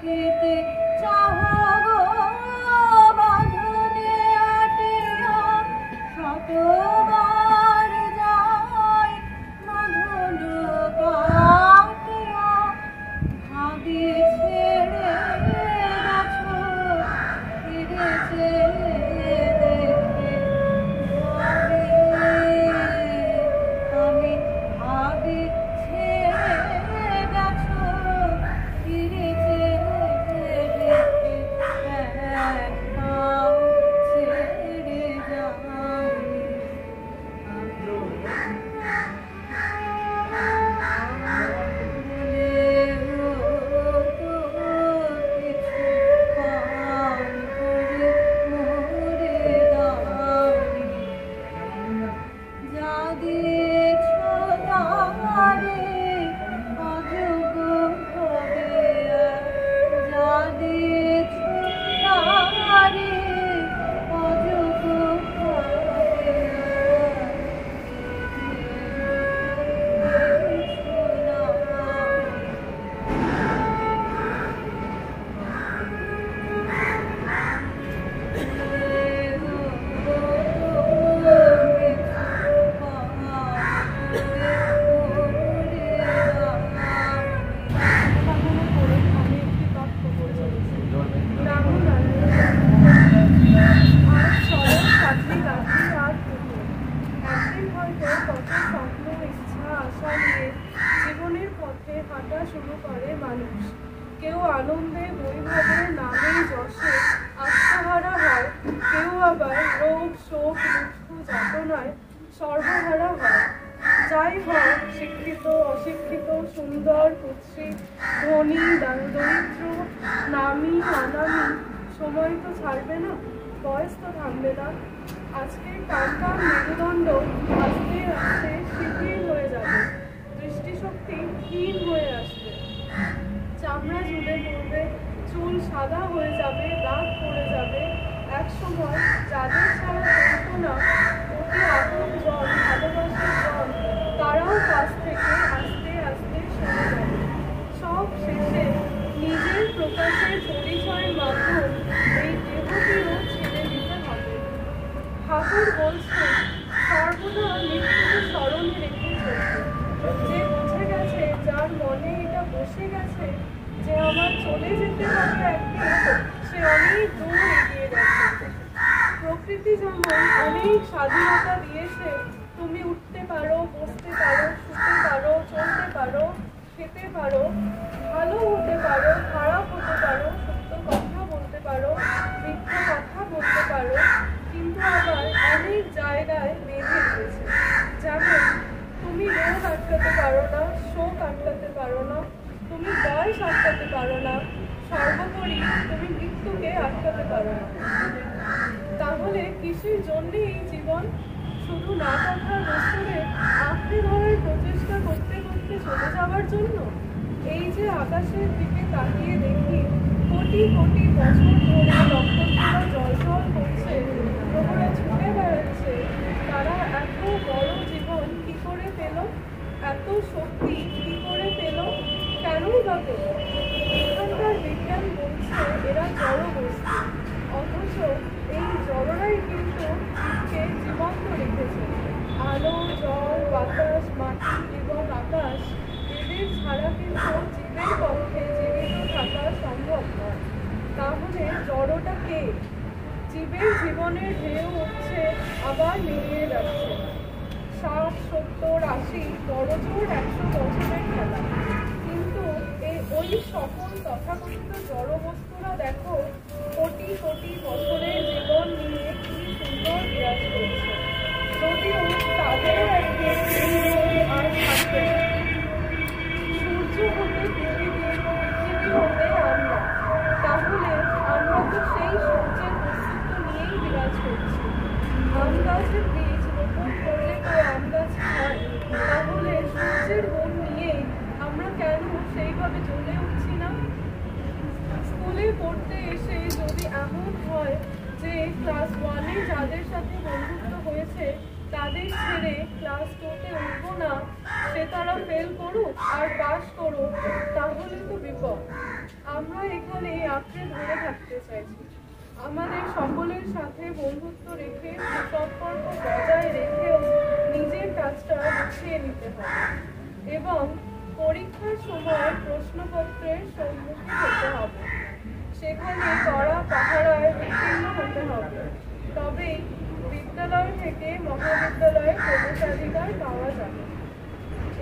দেখিতে চাহ গো বাঁধনে আটিয়া শতবার যায় বাঁধন কাটিয়া ভাবি ছেড়ে গেছো ফিরেছে দেখে আমি ভাবি ছেড়ে গেছো ফিরেছে দেখে একটাও ছেড়ে যায়নি জীবনের পথে হাঁটা শুরু করে মানুষ। কেউ আনন্দে বৈভবে নামে যশে আত্মহারা হয়, কেউ আবার রোগ শোক দুঃখ যাতনায় সর্বহারা হয়। যাই হয়, শিক্ষিত অশিক্ষিত, সুন্দর কুৎসিত, ধনী দরিদ্র, নামি অনামি, সময় তো ছাড়বে না, বয়স তো থামবে না। আজকে কামকাম মেরুদণ্ড আস্তে আস্তে শিথিল হয়ে যাবে, দৃষ্টিশক্তি ক্ষীণ হয়ে আসবে, চামড়া ঝুলে পড়বে, চুল সাদা হয়ে যাবে, দাঁত পড়ে যাবে। এক সময় যাদের ছাড়া চলতো না, অতি আপন জন, ভালোবাসার জন, তারাও কাছ থেকে আস্তে আস্তে সরে যাবে। সব শেষে নিজের প্রকাশের পরিচয়ের মাধ্যম এই দেহটিও ছেড়ে দিতে হবে। ঠাকুর বলছেন, সর্বদা মৃত্যুকে স্মরণে রেখে চলবে। যে বুঝে গেছে, যার মনে এটা বসে গেছে যে আমার চলে যেতে হবে একদিন, সে অনেক দূর এগিয়ে গেছে। প্রকৃতি যেমন অনেক স্বাধীনতা দিয়েছে, তুমি উঠতে পারো, বসতে পারো, শুতে পারো, চলতে পারো, খেতে পারো, ভালো হতে পারো, খারাপ হতে পারো, সত্য কথা বলতে পারো, মিথ্যা কথা বলতে পারো, কিন্তু আবার অনেক জায়গায় বেঁধে দিয়েছে। যেমন তুমি রোগ আটকাতে পারো না, শোক আটকাতে পারো না, তুমি বয়স আটকাতে পারো না, সর্বোপরি তুমি মৃত্যুকে আটকাতে পারো না। তাহলে কিসের জন্য এই জীবন? শুধু না কথার বছরে আঁকড়ে ধরার প্রচেষ্টা করতে করতে চলে যাওয়ার জন্য? এই যে আকাশের দিকে তাকিয়ে দেখি, কোটি কোটি বছর ধরে নক্ষত্ররা জলজল করছে, গ্রহরা ছুটে বেড়াচ্ছে, তারা এত বড় জীবন কি করে পেল? এত শক্তি কি করে পেল? কেনই বা পেল? এখানকার বিজ্ঞান বলছে এরা জড় বস্তু, অথচ এই জড়রাই কিন্তু জীবকে জীবন্ত রেখেছে। আলো, জল, বাতাস, মাটি এবং আকাশ, এদের ছাড়া কিন্তু জীবের পক্ষে জীবিত থাকা সম্ভব নয়। তাহলে জড়টা কে? জীবের জীবনের ঢেউ উঠছে, আবার মিলিয়ে যাচ্ছে। 60, 70, 80, বড় জোর 100 বছরের খেলা। কিন্তু ওই সকল তথাকথিত জড় বস্তুরা দেখো, কোটি কোটি বছরের জীবন নিয়ে কি সুন্দর বিরাজ করছে। যদিও তাদেরও একদিন আর থাকবে না। সূর্য হতে পৃথিবী, পৃথিবী হতে আমরা। তাহলে আমরা তো সেই সূর্যের অস্তিত্ব নিয়েই বিরাজ করছি। আম গাছের বীজ রোপণ করলে তো আম গাছ হয়, তাহলে সূর্যের গুণ নিয়ে আমরা কেন সেইভাবে জ্বলে উঠছি না? স্কুলে পড়তে এসে যদি এমন হয় যে ক্লাস 1-এ যাদের সাথে বন্ধুত্ব হয়েছে তাদের ছেড়ে ক্লাস 2-তে উঠবো না, সে তারা ফেল করুক আর পাস করুক, তাহলে তো বিপদ। আমরা এখানে আঁকড়ে ধরে থাকতে চাইছি। আমাদের সকলের সাথে বন্ধুত্ব রেখে, সম্পর্ক বজায় রেখেও নিজের কাজটা গুছিয়ে নিতে হবে এবং পরীক্ষার সময় প্রশ্নপত্রের সম্মুখীন হতে হবে। সেখানে কড়া পাহারায় উত্তীর্ণ হতে হবে, তবেই বিদ্যালয় থেকে মহাবিদ্যালয়ে প্রবেশাধিকার পাওয়া যাবে।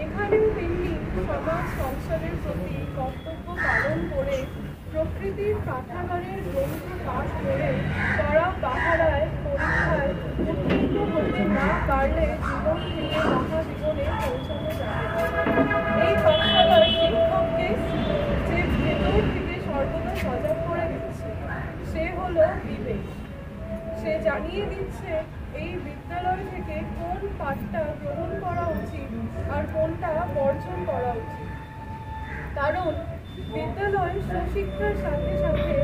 এখানেও তেমনি সমাজ সংসারের প্রতি কর্তব্য পালন করে, প্রকৃতির পাঠাগারের গ্রন্থ পাঠ করে, কড়া পাহারায় পরীক্ষায় উত্তীর্ণ হতে না পারলে জীবন থেকে মহাজীবনে পৌঁছানো যাবে। এই পাঠাগার শিক্ষককে যে ভেতর থেকে সর্বদা সজাগ করে দিচ্ছে, সে হলো বিবেক। সে জানিয়ে দিচ্ছে এই বিদ্যালয় থেকে কোন পাঠটা গ্রহণ করা উচিত আর কোনটা বর্জন করা উচিত। কারণ বিদ্যালয় সুশিক্ষার সাথে সাথে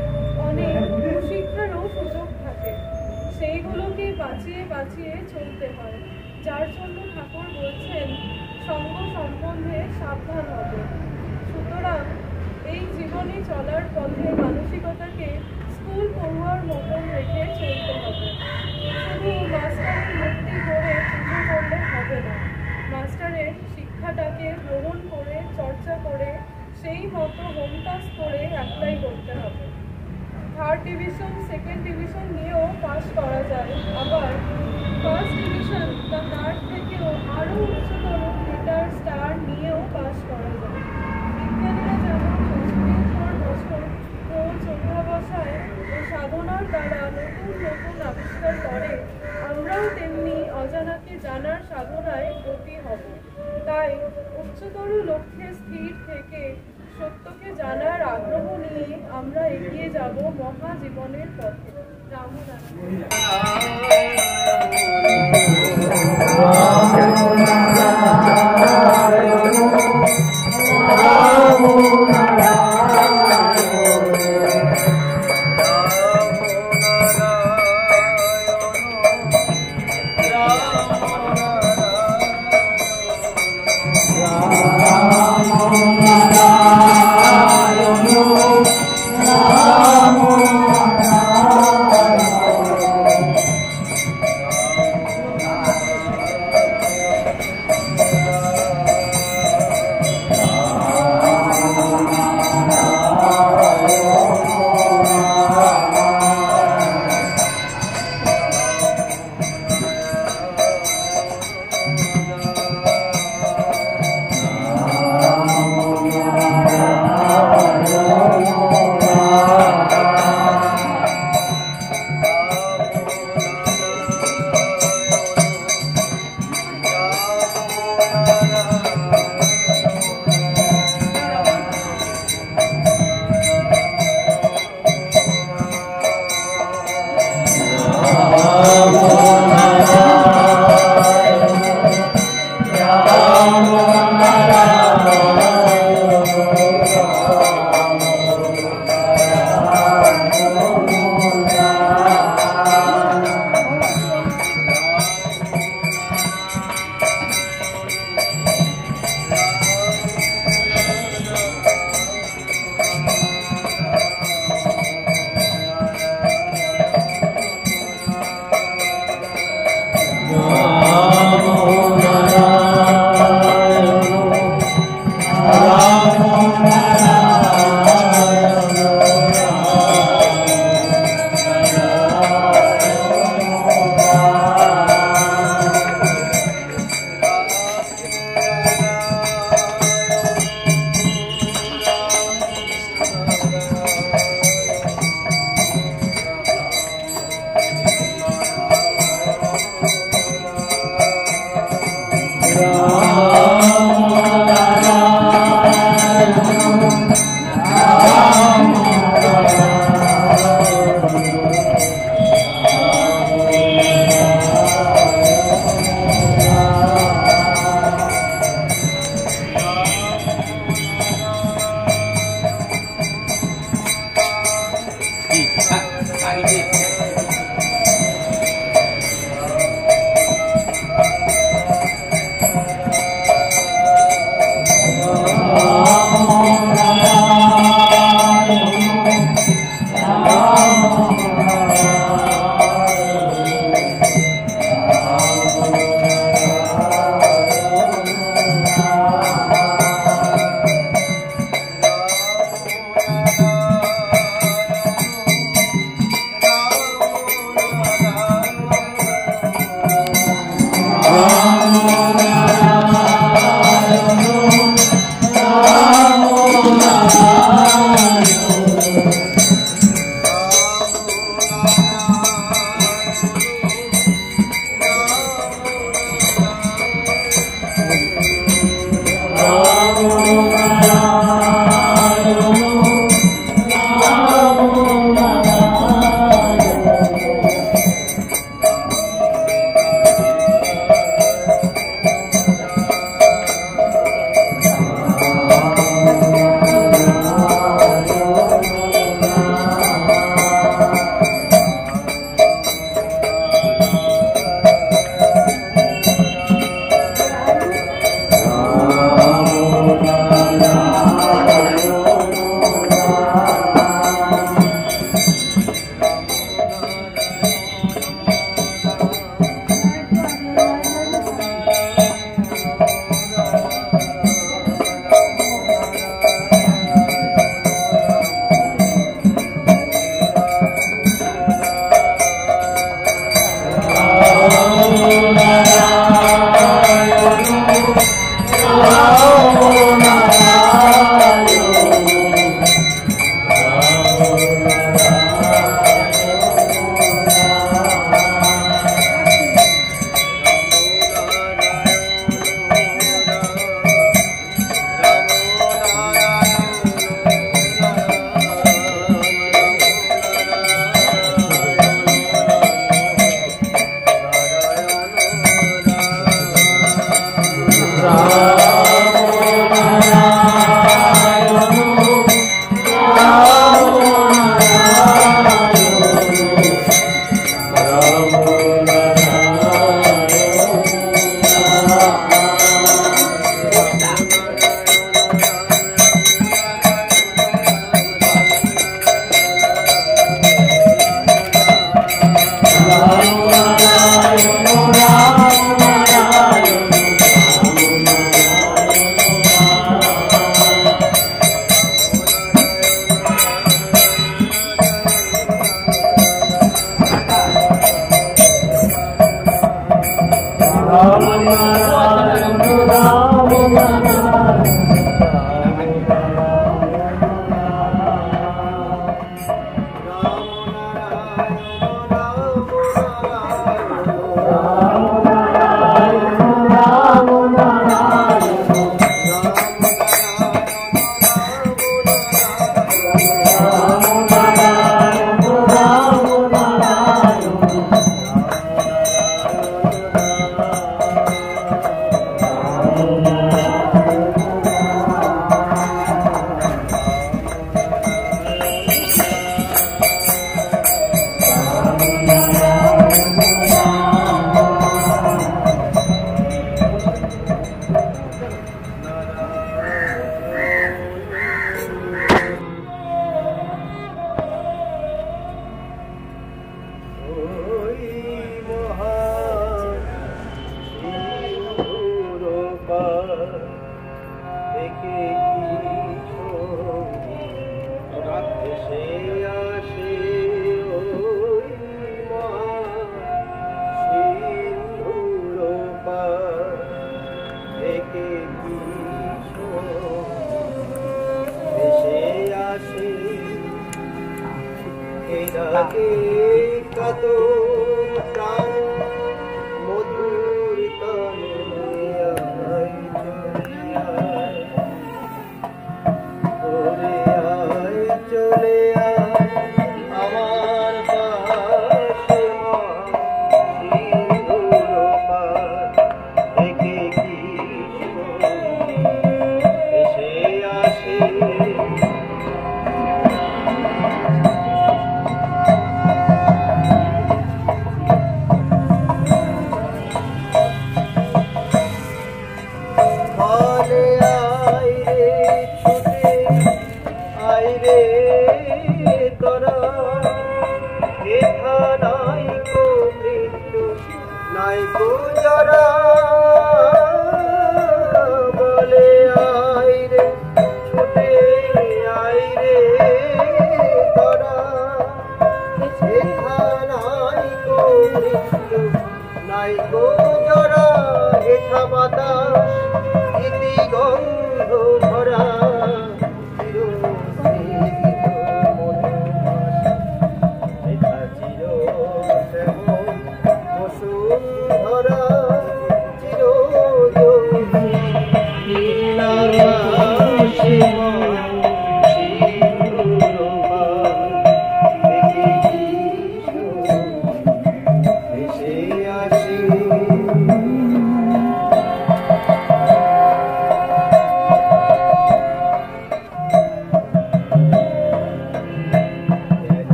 অনেক কুশিক্ষারও সুযোগ থাকে, সেইগুলোকে বাঁচিয়ে বাঁচিয়ে চলতে হয়। যার জন্য ঠাকুর বলছেন সঙ্গ সম্বন্ধে সাবধান হবে। সুতরাং এই জীবনে চলার পথে মানসিকতাকে স্কুল পড়ুয়ার মতন রেখে চলতে হবে। শুধু মাস্টারের মূর্তি করে পুজো করলে হবে না, মাস্টারের শিক্ষাটাকে গ্রহণ করে, চর্চা করে, সেই মতো হোম টাস্ক করে অ্যাপ্লাই করতে হবে। 3rd ডিভিশন 2nd ডিভিশন নিয়েও পাস করা যায়, আবার 1st ডিভিশন বা তার থেকেও আরও উচ্চতর লেটার স্টার নিয়েও পাস করা যায়। বিজ্ঞানীরা যেমন বছরের পর বছর খোঁজ অধ্যাবসায় ও সাধনার দ্বারা নতুন নতুন আবিষ্কার করে, আমরাও তেমনি অজানাকে জানার সাধনায় গতি হব। তাই উচ্চতর লক্ষ্যে স্থির থেকে সত্যকে জানার আগ্রহ নিয়ে আমরা এগিয়ে যাব মহাজীবনের পথে।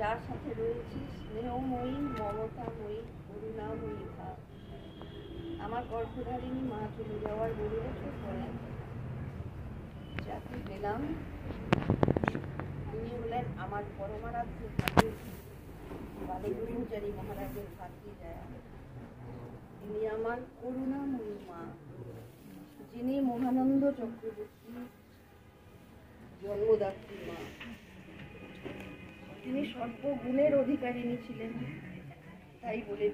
যার সাথে রয়েছে স্নেহময়ী, মমতাময়ী, করুণাময়ী ভাব। আমার গর্ভধারিণী মা চলে যাওয়ার 2 বছর পরে যাকে পেলাম তিনি হলেন আমার পরমারাধ্য ঠাকুর বালেগুরুচারী মহারাজের ভাতৃজায়া। তিনি আমার করুণাময়ী মা, যিনি মহানন্দ চক্রবর্তী জন্মদাত্রী মা। তিনি সর্বগুণের অধিকারিণী ছিলেন, তাই বলে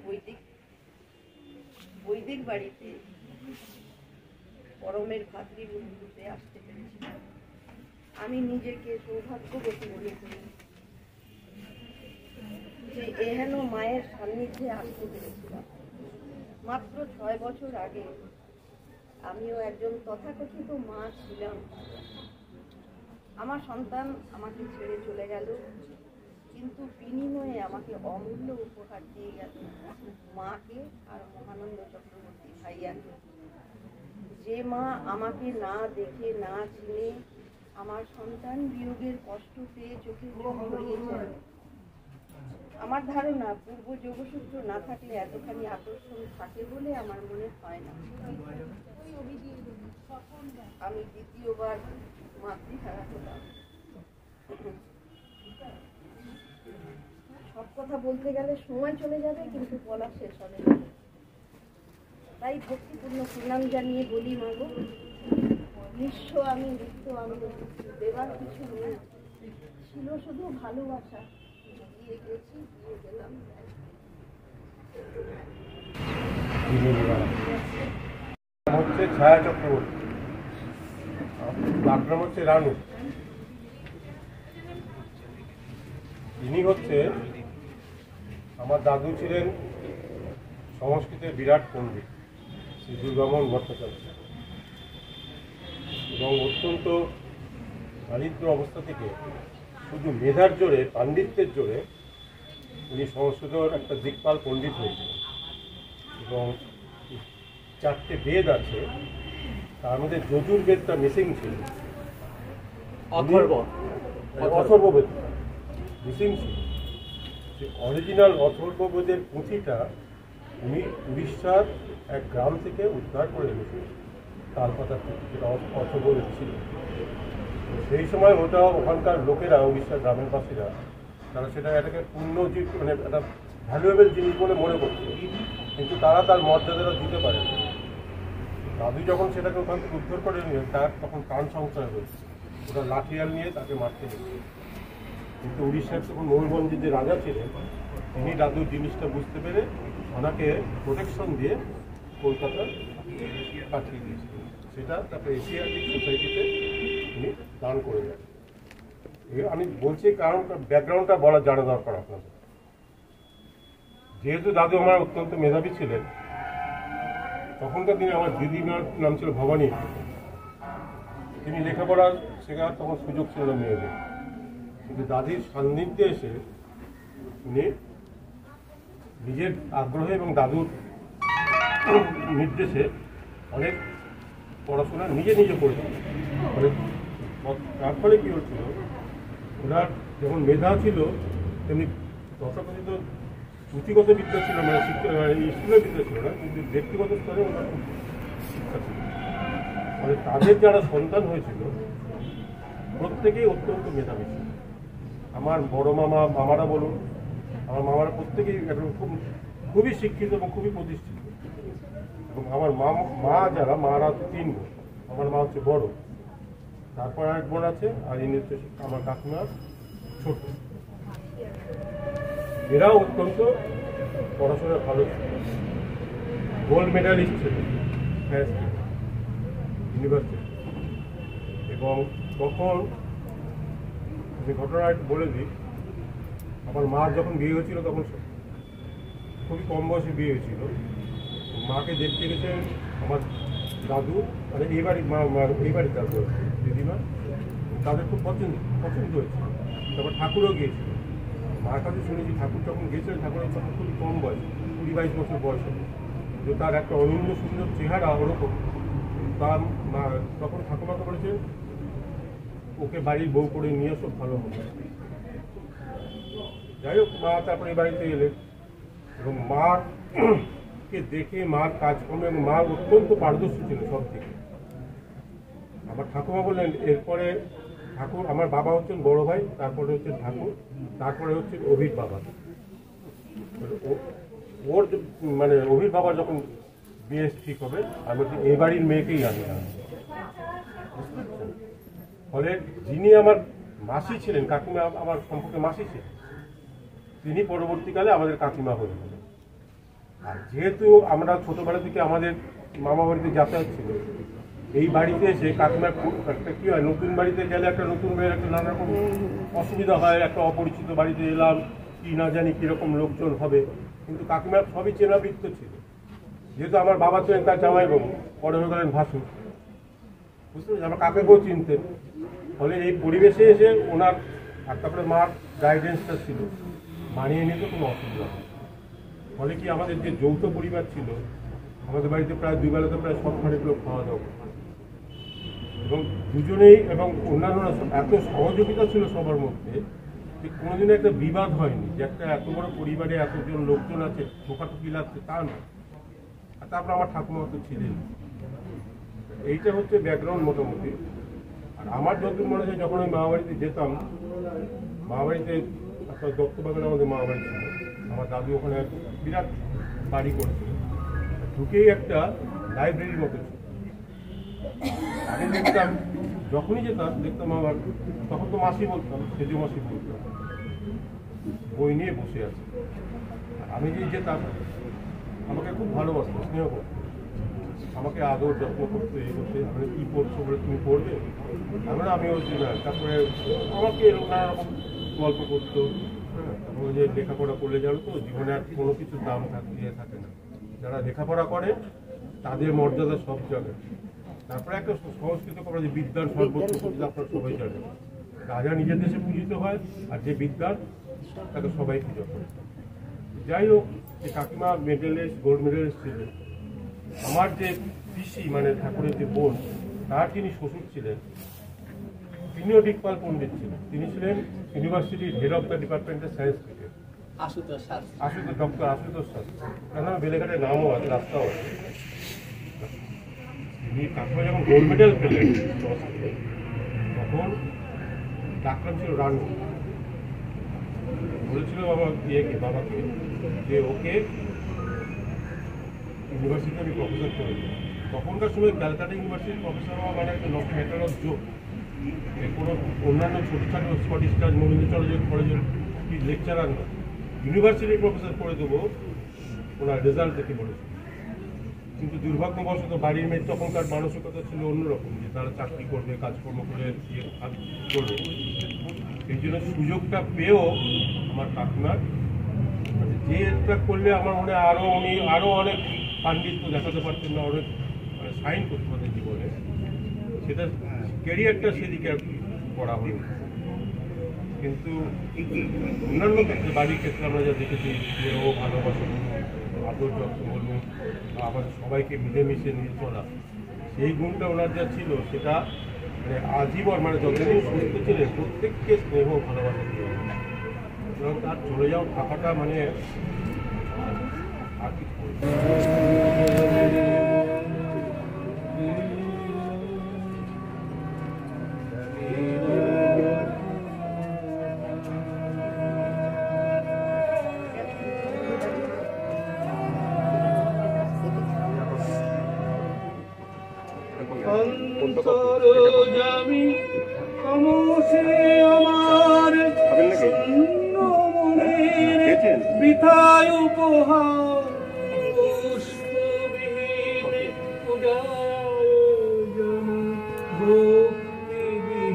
বৈদিক বাড়িতে পরমের ভাতৃরূপে আসতে পেরেছিলাম। আমি নিজেকে সৌভাগ্যবতী মনে করি যে এহেন মায়ের সান্নিধ্যে আসতে পেরেছিলাম। মাত্র 6 বছর আগে আমিও একজন তথাকথিত মা ছিলাম। আমার সন্তান আমাকে ছেড়ে চলে গেল, কিন্তু বিনিময়ে আমাকে অমূল্য উপহার দিয়ে গেল মাকে আর মহানন্দ চক্রবর্তী ভাইয়াকে। যে মা আমাকে না দেখে না চিনে আমার সন্তান বিয়োগের কষ্ট পেয়ে চোখে জল গড়িয়েছেন। আমার ধারণা পূর্ব যোগসূত্র না থাকলে এতখানি আকর্ষণ থাকে বলে আমার মনে হয় না। আমি দ্বিতীয়বার মাতৃহারা হলাম। সব কথা বলতে গেলে সময় চলে যাবে, কিন্তু বলা শেষ হবে না। তাই ভক্তিপূর্ণ প্রণাম জানিয়ে বলি, মাগো নিঃস্ব আমি, নিত্য আমি, দেবার কিছু নেই, ছিল শুধু ভালোবাসা। দিয়ে গেছি, দিয়ে গেলাম। হচ্ছে ছায়া চক্রবর্তী, নাম হচ্ছে রানু। ইনি হচ্ছে আমার দাদু, ছিলেন সংস্কৃতের বিরাট পণ্ডিত শ্রী দুর্গামোহন ভট্টাচার্য, এবং অত্যন্ত দারিদ্র অবস্থা থেকে শুধু মেধার জোরে, পাণ্ডিত্যের জোরে উনি সংস্কৃতের একটা দিকপাল পণ্ডিত হয়েছিলেন। এবং 4টে বেদ আছে, তার মধ্যে যজুর্বেদটা মিসিং ছিল, অথর্ববেদ মিসিং ছিল। যে অরিজিনাল অথর্ববেদের পুঁথিটা উনি উড়িষ্যার এক গ্রাম থেকে উদ্ধার করে এনেছিলেন, তালপাতা থেকে, যেটা অথর্ববেদ ছিল। সেই সময় ওটা ওখানকার লোকেরা, উড়িষ্যার গ্রামের বাসীরা, তারা এটাকে পূর্ণ মানে একটা ভ্যালুয়েবল জিনিস বলে মনে করত, কিন্তু তারা তার মর্যাদাটা দিতে পারে। দাদু যখন সেটাকে ওখান থেকে উদ্ধার করে নিলেন, তার তখন প্রাণ সংশয় হয়েছে, ওটা লাঠিয়াল নিয়ে তাকে মারতে গেছে। কিন্তু উড়িষ্যার তখন ময়ূরভঞ্জের যে রাজা ছিলেন, তিনি দাদুর জিনিসটা বুঝতে পেরে ওনাকে প্রোটেকশন দিয়ে কলকাতা পাঠিয়ে দিয়েছিলেন। সেটা তারপরে এশিয়াটিক সোসাইটিতে উনি দান করে দেন। আমি বলছি কারণ ব্যাকগ্রাউন্ডটা বলা জানা দরকার আপনাদের। যেহেতু দাদু আমার অত্যন্ত মেধাবী ছিলেন, তখনকার দিনে আমার দিদিমার নাম ছিল ভবানী। তিনি লেখাপড়া শেখার তখন সুযোগ ছিল না মেয়েদের, কিন্তু দাদির সান্নিধ্যে এসে উনি নিজের আগ্রহে এবং দাদুর নির্দেশে অনেক পড়াশোনা নিজে নিজে করেছিল। তার ফলে কী হচ্ছিল, ওনার যেমন মেধা ছিল, তেমনি তথাকথিত পুঁথিগত বিদ্যা ছিল, মানে স্কুলের বিদ্যা ছিল না, কিন্তু ব্যক্তিগত স্তরে ওনার খুব শিক্ষা ছিল। মানে তাদের যারা সন্তান হয়েছিল প্রত্যেকেই অত্যন্ত মেধাবী ছিল। আমার বড় মামারা বলুন, আমার মামারা প্রত্যেকেই একদম খুবই শিক্ষিত এবং খুবই প্রতিষ্ঠিত। এবং আমার মা যারা মারা 3 বোন, আমার মা হচ্ছে বড়, তারপর এক বোন আছে, আর ইনি হচ্ছে আমার কাকিমা ছোট। এরাও অত্যন্ত পড়াশোনা ভালো ছিল, গোল্ড মেডালিস্ট ছিল ইউনিভার্সিটি। এবং তখন আমি ঘটনা একটু বলে দিই, আমার মার যখন বিয়ে হয়েছিল তখন খুবই কম বয়সে বিয়ে হয়েছিল। মাকে দেখতে গেছে আমার দাদু, মানে এই বাড়ির দাদু দিদিমা, তাদের খুব পছন্দ হয়েছিল। তারপর ঠাকুরও গিয়েছিল। মার কাছে শুনেছি ঠাকুর যখন গিয়েছিলেন, ঠাকুরের তখন খুবই কম বয়স, 20-22 বছর বয়স হবে, যে তার একটা অনন্য সুন্দর চেহারা ওরকম। তার মা তখন ঠাকুমাকে বলেছে ওকে বাড়ির বউ করে নিয়ে এসো, ভালো হবে। যাই হোক, মা তারপরে এই বাড়িতে এলেন এবং মাকে দেখে মার কাজকর্ম, এবং মা অত্যন্ত পারদর্শী ছিল সব থেকে। আমার ঠাকুমা বললেন এরপরে ঠাকুর, আমার বাবা হচ্ছেন বড় ভাই, তারপরে হচ্ছেন ঠাকুর, তারপরে হচ্ছেন অভির বাবা। ওর মানে অভির বাবার যখন বিয়ে ঠিক হবে, আমি বলছি এই বাড়ির মেয়েকেই আনি। ফলে যিনি আমার মাসি ছিলেন, কাকিমা আমার সম্পর্কে মাসি ছিলেন, তিনি পরবর্তীকালে আমাদের কাকিমা হয়ে গেলেন। আর যেহেতু আমরা ছোটবেলা থেকে আমাদের মামা বাড়িতে যাতায়াত ছিল, এই বাড়িতে এসে কাকিমার একটা কী হয়, নতুন বাড়িতে গেলে একটা নতুন মেয়ের একটা নানা রকম অসুবিধা হয়। একটা অপরিচিত বাড়িতে এলাম, কি না জানি কীরকম লোকজন হবে, কিন্তু কাকিমার সবই চেনাবৃত্ত ছিল। যেহেতু আমার বাবা ছিলেন তার জামাইবাবু, পরে হয়ে গেলেন ভাসুর, বুঝতে পেরেছি, আমার কাকাকেও চিনতেন। ফলে এই পরিবেশে এসে ওনার, আর তারপরে মার গাইডেন্সটা ছিল, মানিয়ে নিতে কোনো অসুবিধা হয়। ফলে কি আমাদের যে যৌথ পরিবার ছিল, আমাদের বাড়িতে প্রায় 2 বেলাতে প্রায় 7-8 লোক খাওয়া দাওয়া করত। এবং দুজনেই এবং অন্যান্যরা এত সহযোগিতা ছিল সবার মধ্যে, যে কোনোদিনও একটা বিবাদ হয়নি, যে একটা এত বড় পরিবারে এতজন লোকজন আছে ঠোকাঠুকি লাগছে, তা না। আর তারপর আমার ঠাকুমা তো ছিলেন। এইটা হচ্ছে ব্যাকগ্রাউন্ড মোটামুটি। আর আমার যতদূর মনে হয়, যখন আমি মামাবাড়িতে যেতাম, মামাবাড়িতে একটা দত্তবাগান আমাদের মামাবাড়ি ছিল, আমার দাদু ওখানে বিরাট বাড়ি করেছিল, ঢুকেই একটা লাইব্রেরির মতো ছিল। আগে দেখতাম, যখনই যেতাম দেখতাম আমার, তখন তো মাসি বলতাম, সেজো মাসি বলতাম, বই নিয়ে বসে আছে। আমি যে যেতাম, আমাকে খুব ভালোবাসতো, স্নেহ করতো, আমাকে আদর যত্ন করতে, এই করতে, মানে কী পড়ছো বলে তুমি পড়বে, আমি ওই না। তারপরে আমাকে নানা রকম গল্প করতো। তারপরে যে লেখাপড়া করলে জানো তো, জীবনে আর কোনো কিছুর দাম থাকে না। যারা লেখাপড়া করে তাদের মর্যাদা সব জায়গায়। তারপরে একটা সংস্কৃত করা, যে বিদ্যার সর্বোচ্চ পূজিত, আপনারা সবাই জানেন, রাজা নিজের দেশে পূজিত হয়, আর যে বিদ্যার তাকে সবাই পূজা করে। যাই হোক, যে কাকিমা মেডেলিস্ট, গোল্ড মেডেলিস্ট ছিলেন। আমার যে পিসি, মানে ঠাকুরের যে বোন, তার যিনি শ্বশুর ছিলেন, তিনিও দিকপাল পণ্ডিত ছিলেন। তিনি ছিলেন ইউনিভার্সিটির হেড অফ দ্য ডিপার্টমেন্টের সায়েন্স, ডক্টর আশুতোষ শাস্ত্রী। কেন বেলেঘাটের নামও আছে, রাস্তাও আছে। তিনি কাকিমা যখন গোল্ড মেডেল পেলেন, তখন ডাক্তার ছিল রানু, বলেছিল বাবাকে যে ওকে ইউনিভার্সিটি আমি প্রফেসর করে দিই। তখনকার সময় ক্যালকাটা ইউনিভার্সিটির প্রফেসর হওয়া মানে একটা ম্যাটার অফ জোক। কোনো অন্যান্য ছোটোখাটো স্কটিশ কাজ, মনীন্দ্র কলেজের লেকচারার না, ইউনিভার্সিটির প্রফেসর করে দেবো, ওনার রেজাল্ট দেখে বলেছে। কিন্তু দুর্ভাগ্যবশত বাড়ির মেয়ে তখনকার মানসিকতা ছিল অন্যরকম, যে তারা চাকরি করবে, কাজকর্ম করে কাজ করবে। এই জন্য সুযোগটা পেয়েও আমার কাকিমার যে এটা করলে আমার মনে হয় উনি আরও অনেক পাণ্ডিত্য দেখাতে পারতেন না, অনেক সাইন করতে পারতেন জীবনে, সেটা ক্যারিয়ারটা সেদিকে করা হলো। কিন্তু অন্যান্য ক্ষেত্রে, বাড়ির ক্ষেত্রে আমরা যা দেখেছি, যে ও ভালোবাসা বলুন, আদর যত্ন বলুন, আমাদের সবাইকে মিলেমিশে নিয়ে চলা, সেই গুণটা ওনার যা ছিল, সেটা মানে আজীবন, মানে যতদিন সুস্থ ছিলেন প্রত্যেককে স্নেহ ভালোবাসা দিয়ে। এবং তার চলে যাওয়া থাকাটা মানে আর কিছু বলবো অন্তরজামি কমসে আমার শূন্য মনের বৃথায় উপহার পুষ্পবিহীন উদায়োজন ভক্তিবিহীনতা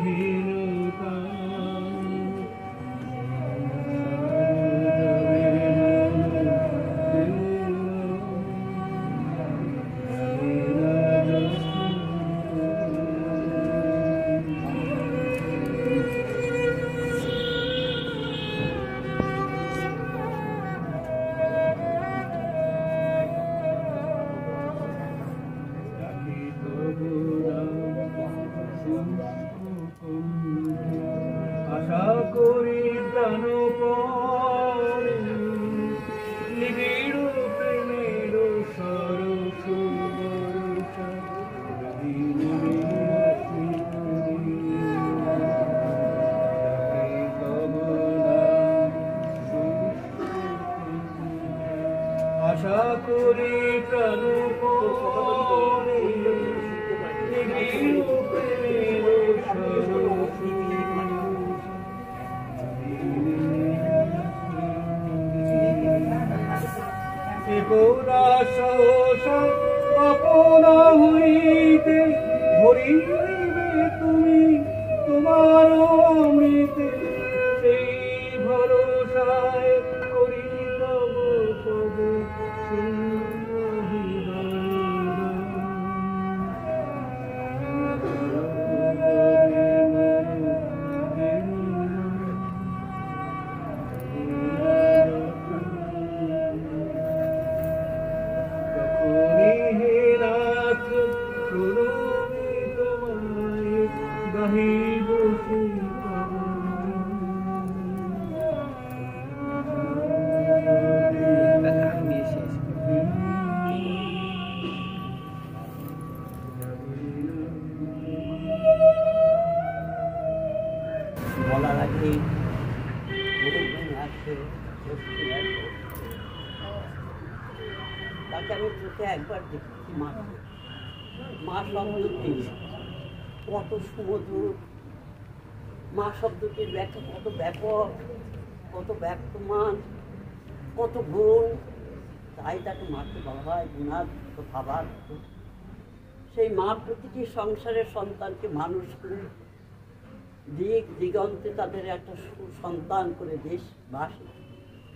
আশা করি প্রাণপণে নিবিড় প্রেমের সরস বর্ষা আশা করি প্রাণপণে নিবিড় প্রেমের সরস একদা সহসা আপনা হইতে ভরিবে তুমি তোমার অমৃতে সেই ভরসায় করি তব পদে শূন্য বলার আগে আছে তাকে আমি চোখে একবার দেখেছি মা শব্দটি কত সুমধুর, মা শব্দটির ব্যাখ্যা কত ব্যাপক, কত ব্যক্তমান, কত গুণ, তাই তাকে মাকে বলা হয় গুণার্থ ভাবার্থ। সেই মা প্রতিটি সংসারের সন্তানকে মানুষ করে দিক দিগন্তে তাদের একটা সুসন্তান করে দেশবাসী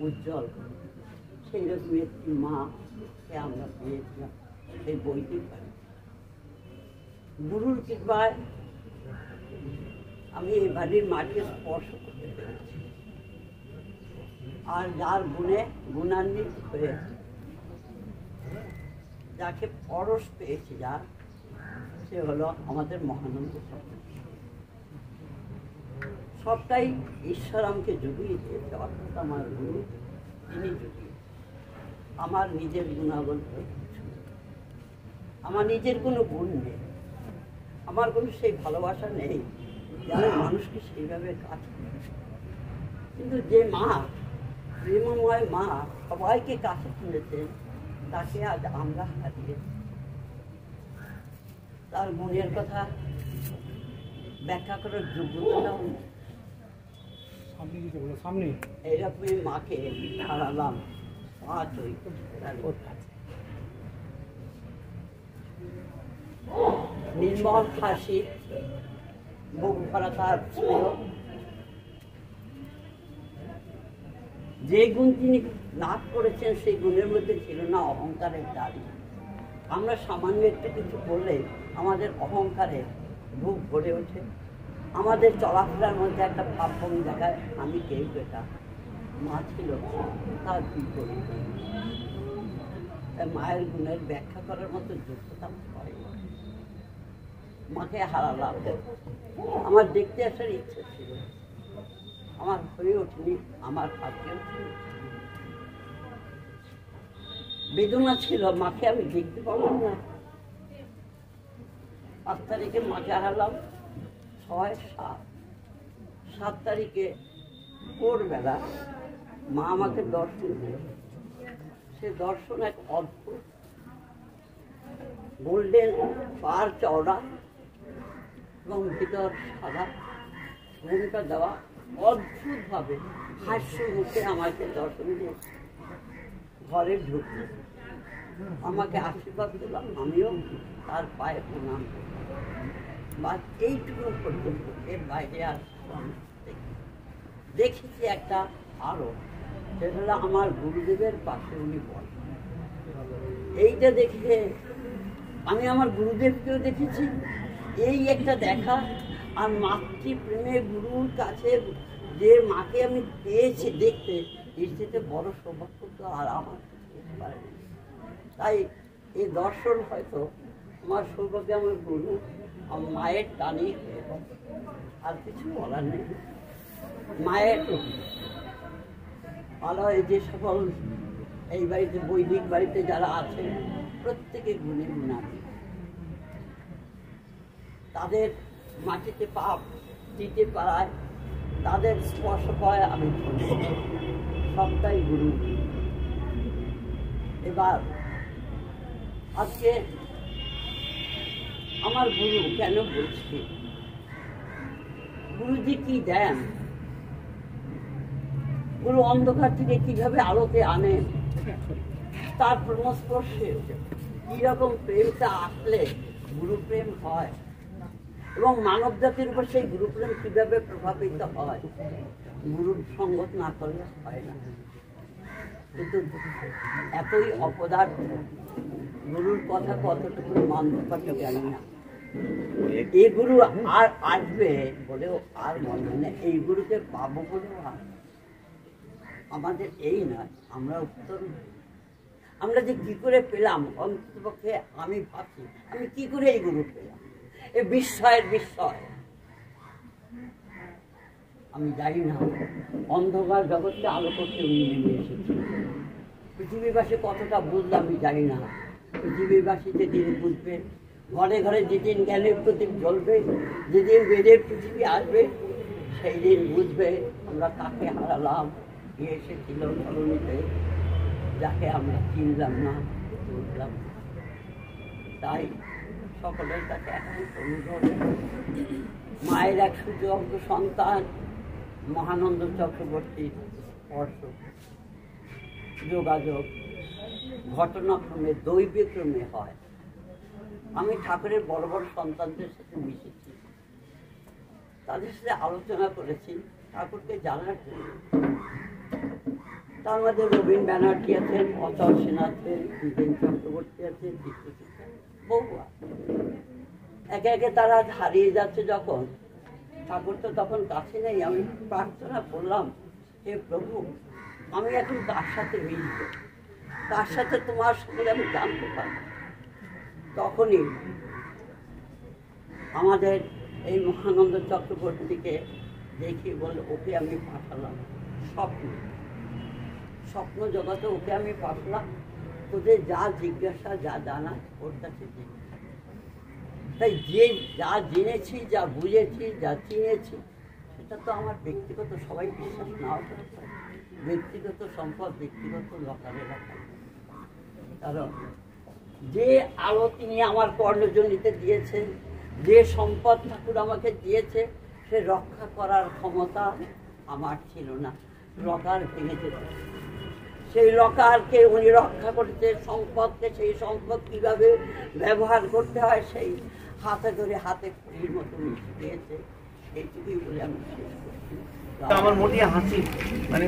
উজ্জ্বল করে, সেই রকম একটি মাকে আমরা পেয়েছিলাম সেই বইটি পাই। গুরুর কৃপায় আমি এই বাড়ির মাকে স্পর্শ করতে পেরেছি, আর যার গুণে গুণান্বিত হয়েছে, যাকে পরশ পেয়েছি যার, সে হলো আমাদের মহানন্দ চক্রবর্তী। সবটাই ঈশ্বর আমাকে জুগিয়ে দিয়েছে, অর্থাৎ আমার গুরু তিনি জুগিয়ে। আমার নিজের গুণাবল কিছু, আমার নিজের কোনো গুণ নেই, আমার কোনো সেই ভালোবাসা নেই যারা মানুষকে সেইভাবে কাজ করে। কিন্তু যে মা, প্রেমময় মা সবাইকে কাছে তুলেছে, তাকে আজ আমরা হারিয়েছি। তার গুণের কথা ব্যাখ্যা করার যোগ্যতাটাও সামনে এইরকমই মাকে হারালাম 5 নির্মল হাসি, বুক ভরা তার স্নেহ। যে গুণ তিনি লাভ করেছেন সেই গুণের মধ্যে ছিল না অহংকারের দাবি। আমরা সামান্য একটু কিছু করলে আমাদের অহংকারে বুক ভরে ওঠে, আমাদের চলাফেরার মধ্যে একটা ভাবভঙ্গ দেখায় আমি কেউ এটা। মা ছিল তার বিপরীত। মায়ের গুণের ব্যাখ্যা করার মতো যোগ্যতা হয়। মাকে হারালাম, আমার দেখতে আসার ইচ্ছে ছিল, আমার হয়ে ওঠেনি, আমার ভাগ্যেও ছিল। বেদনা ছিল, মাকে আমি দেখতে পারলাম না। 5 তারিখে মাকে হারালাম, 6-7 তারিখে ভোরবেলা মা আমাকে দর্শন দিল। সে দর্শন এক অদ্ভুত, গোল্ডেন পার চওড়া এবং ভিতর সাদা, ঘুমটা দেওয়া, অদ্ভুতভাবে হাস্য মুখে আমাকে দর্শন দিয়ে ঘরে ঢুকল, আমাকে আশীর্বাদ দিল। আমিও তার পায়ে প্রণাম করলাম। বা এইটুকু পর্যন্ত, এর বাইরে আর দেখেছি একটা আরো, সেটা হলো আমার গুরুদেবের পাশে উনি বলেন। এইটা দেখে আমি আমার গুরুদেবকেও দেখেছি, এই একটা দেখা। আর মাতৃপ্রেমে গুরুর কাছে যে মাকে আমি পেয়েছি দেখতে, এর থেকে বড় সৌভাগ্য তো আর আমার হতে পারে না। তাই এই দর্শন হয়তো আমার সৌভাগ্য, আমার গুরু, আমার মায়ের টানি, আর কিছু বলার নেই। মায়ের আলোয় যে সকল এই বাড়িতে, বৈদিক বাড়িতে যারা আছে, প্রত্যেকে গুণে গুণাবি। তাদের মাটিতে পাপ দিতে পারায়, তাদের স্পর্শ পায় আমি সবটাই গুরু। এবার আজকে আমার গুরু কেন বলছি, গুরুজি কি দেন, গুরু অন্ধকার থেকে কিভাবে আলোতে আনেন, তার প্রেমস্পর্শে কিরকম প্রেমটা আসলে গুরু প্রেম হয়, এবং মানব জাতির উপর সেই গুরু প্রেম কিভাবে প্রভাবিত হয়, গুরুর সঙ্গত না করলে হয় না। কিন্তু এতই অপদার্থ, গুরুর কথা কতটুকু মানতে পারতে জানি না। এই গুরু আর আসবে বলেও আর মনে হয় না, এই গুরুকে পাবো বলেও আর আমাদের এই নয়। আমরা উত্তর, আমরা যে কি করে পেলাম, অন্ততপক্ষে আমি ভাবছি আমি কি করে এই গুরু পেলাম, এই বিস্ময়ের বিস্ময় আমি জানি না। অন্ধকার জগৎকে আলো করতে উনি নেমে এসেছেন। পৃথিবীবাসী কতটা বুঝলাম আমি জানি না। পৃথিবীবাসী যেদিন বুঝবে, ঘরে ঘরে যেদিন জ্ঞানের প্রদীপ জ্বলবে, যেদিন বেদের পৃথিবী আসবে, সেই দিন বুঝবে আমরা কাকে হারালাম, কে এসেছিল ধরণীতে, যাকে আমরা চিনলাম না, বুঝলাম। তাই সকলের কাছে এখন অনুরোধ, মায়ের এক সুযোগ্য সন্তান মহানন্দ চক্রবর্তীর স্পর্শ, যোগাযোগ ঘটনাক্রমে, দৈবিক্রমে হয়। আমি ঠাকুরের বড় বড় সন্তানদের সাথে মিশেছি, তাদের সাথে আলোচনা করেছি ঠাকুরকে জানার জন্য। তার মধ্যে রবীন ব্যানার্জি আছেন, অচল সেন আছেন, বিজেন চক্রবর্তী আছেন, বহু একে একে তারা হারিয়ে যাচ্ছে। যখন ঠাকুর তো তখন কাছে নেই, আমি প্রার্থনা করলাম, হে প্রভু, আমি এখন কার সাথে মিলব, কার সাথে তোমার সঙ্গে আমি জানতে পারব। তখনই আমাদের এই মহানন্দ চক্রবর্তীকে দেখি বলে, ওকে আমি পাঠালাম স্বপ্ন জগতে, ওকে আমি পাঠালাম, তোদের যা জিজ্ঞাসা, যা জানা ওর কাছে জিজ্ঞাসা। তাই যে যা জেনেছি, যা বুঝেছি, যা চিনেছি, সেটা তো আমার ব্যক্তিগত, সবাই বিশ্বাস নাও করতে পারে, ব্যক্তিগত সম্পদ ব্যক্তিগত লকারে রাখা। কারণ যে আলো তিনি আমার কর্ণজনিতে দিয়েছেন, যে সম্পদ ঠাকুর আমাকে দিয়েছে, সে রক্ষা করার ক্ষমতা আমার ছিল না। লকার ভেঙে যেত, সেই লকারকে উনি রক্ষা করতে, সম্পদকে, সেই সম্পদ কিভাবে ব্যবহার করতে হয় সেই হাতে ধরে হাতে খড়ির মতো মিশে দিয়েছে। এইটুকুই বলে আমি শেষ করছি। আমার মোটে হাসি, মানে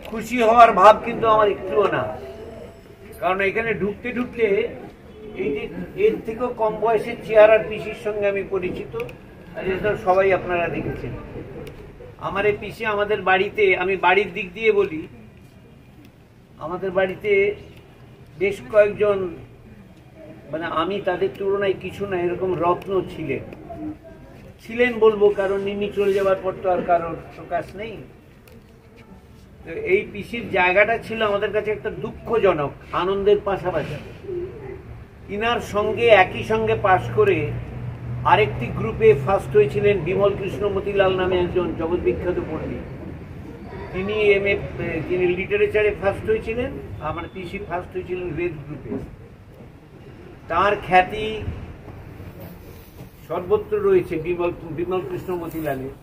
খুশি হওয়ার ভাব কিন্তু আমার একটুও না। কারণ এখানে ঢুকতে ঢুকতে এই যে এর থেকেও কম বয়সের চেহারার পিসির সঙ্গে আমি পরিচিত, আর এটা সবাই আপনারা দেখেছেন। আমার এই পিসি আমাদের বাড়িতে, আমি বাড়ির দিক দিয়ে বলি, আমাদের বাড়িতে বেশ কয়েকজন, মানে আমি তাদের তুলনায় কিছু না এরকম রত্ন ছিলেন বলবো, কারণ ইনি চলে যাওয়ার পর তো আর কারোর প্রকাশ নেই। তো এই পিসির জায়গাটা ছিল আমাদের কাছে একটা দুঃখজনক, আনন্দের পাশাপাশি। ইনার সঙ্গে একই সঙ্গে পাশ করে আরেকটি গ্রুপে ফার্স্ট হয়েছিলেন বিমল কৃষ্ণ মতিলাল নামে একজন জগৎ বিখ্যাত পণ্ডিত। তিনি লিটারেচারে ফার্স্ট হয়েছিলেন, আমার পিসি ফার্স্ট হয়েছিলেন বেদ গ্রুপে। তার খ্যাতি সর্বত্র রয়েছে বিমল কৃষ্ণ মতিলালের।